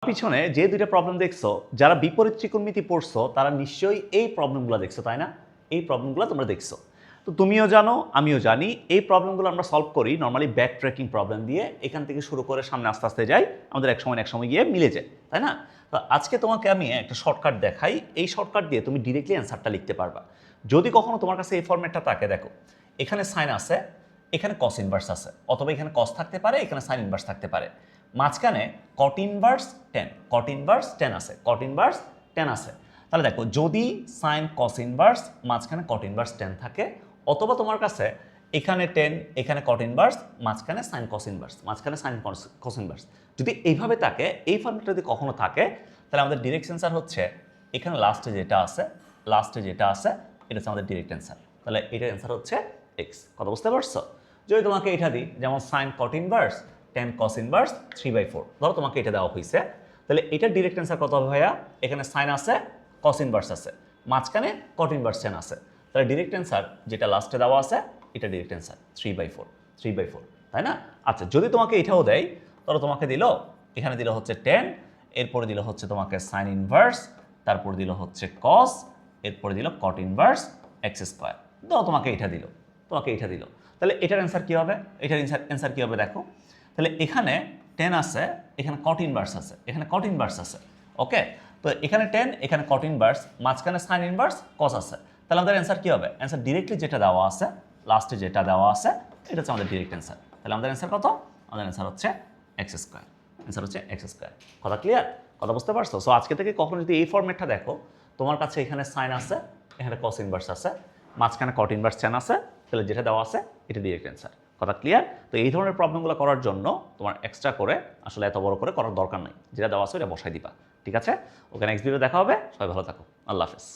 পিছনে যে দুইটা প্রবলেম দেখছো, যারা বিপরীত ত্রিকোণমিতি পড়ছো তারা নিশ্চয়ই এই প্রবলেমগুলো দেখছো, তাই না? এই প্রবলেমগুলো তোমরা দেখছো। তো তুমিও জানো, আমিও জানি, এই প্রবলেমগুলো আমরা সলভ করি নর্মালি ব্যাক ট্র্যাকিং প্রবলেম দিয়ে। এখান থেকে শুরু করে সামনে আস্তে আস্তে যাই, আমাদের এক সময় গিয়ে মিলে যায়, তাই না? তো আজকে তোমাকে আমি একটা শর্টকাট দেখাই, এই শর্টকাট দিয়ে তুমি ডিরেক্টলি অ্যান্সারটা লিখতে পারবা। যদি কখনো তোমার কাছে এই ফর্মেটটা থাকে, দেখো এখানে সাইন আছে, এখানে কস ইনভার্স আছে, অথবা এখানে কস থাকতে পারে, এখানে সাইন ইনভার্স থাকতে পারে, মাঝখানে কট ইনভার্স টেন আছে, কট ইনভার্স টেন আছে। তাহলে দেখো যদি সাইন কস ইনভার্স মাঝখানে কট ইনভার্স টেন থাকে, অথবা তোমার কাছে এখানে টেন, এখানে কট ইনভার্স, মাঝখানে সাইন কস ইনভার্স, মাঝখানে সাইন কস ইনভার্স, যদি এইভাবে থাকে, এই ফর্মেটটা যদি কখনো থাকে, তাহলে আমাদের ডিরেক্ট অ্যান্সার হচ্ছে এখানে লাস্টে যেটা আছে, এটা হচ্ছে আমাদের ডিরেক্ট অ্যান্সার। তাহলে এটার অ্যান্সার হচ্ছে এক্স। কথা বুঝতে পারছো? যদি তোমাকে এটা দিই, যেমন সাইন কট ইনভার্স টেন কস ইনভার্স 3/4, ধরো তোমাকে এটা দেওয়া হয়েছে, তাহলে এটার ডিরেক্ট অ্যান্সার কত হবে ভাইয়া? এখানে সাইন আছে, কস ইনভার্স আছে, মাঝখানে কট ইনভার্স টেন আছে, তাহলে ডিরেক্ট অ্যান্সার যেটা লাস্টে দেওয়া আছে এটা ডিরেক্ট অ্যান্সার 3/4, তাই না? আচ্ছা, যদি তোমাকে এটাও দেয়, তাহলে তোমাকে দিল, এখানে দিল হচ্ছে 10, এরপরে দিল হচ্ছে তোমাকে সাইন ইনভার্স, তারপর দিল হচ্ছে কস, এরপরে দিল কট ইনভার্স এক্স স্কোয়ার, ধরো তোমাকে এটা দিল, তাহলে এটার অ্যান্সার কী হবে? এটার অ্যান্সার কী হবে দেখো, তাহলে এখানে 10 আছে, এখানে কট ইনভার্স আছে, এখানে কট ইনভার্স আছে, ওকে? তো এখানে 10, এখানে কট ইনভার্স, মাঝখানে সাইন ইনভার্স, কস আছে, তাহলে আমাদের অ্যান্সার কী হবে? অ্যান্সার ডিরেক্টলি যেটা দেওয়া আছে, লাস্টে যেটা দেওয়া আছে, এটা হচ্ছে আমাদের ডিরেক্ট অ্যান্সার। তাহলে আমাদের অ্যান্সার কত? আমাদের অ্যান্সার হচ্ছে এক্স স্কোয়ার। কথা ক্লিয়ার? কথা বুঝতে পারছো? সো আজকে থেকে কখনো যদি এই ফর্মেটটা দেখো, তোমার কাছে এখানে সাইন আছে, এখানে কস ইনভার্স আছে, মাঝখানে কট ইনভার্স টেন আছে, তাহলে যেটা দেওয়া আছে এটা ডিরেক্ট অ্যান্সার। কথা ক্লিয়ার? তো এই ধরনের প্রবলেমগুলো করার জন্য তোমার এক্সট্রা করে আসলে এত বড় করে করার দরকার নাই, যেটা দেওয়া আছে ওটা বসাই দিবা, ঠিক আছে? ওকে, নেক্সট ভিডিও দেখা হবে। সবাই ভালো থাকো, আল্লাহ হাফেজ।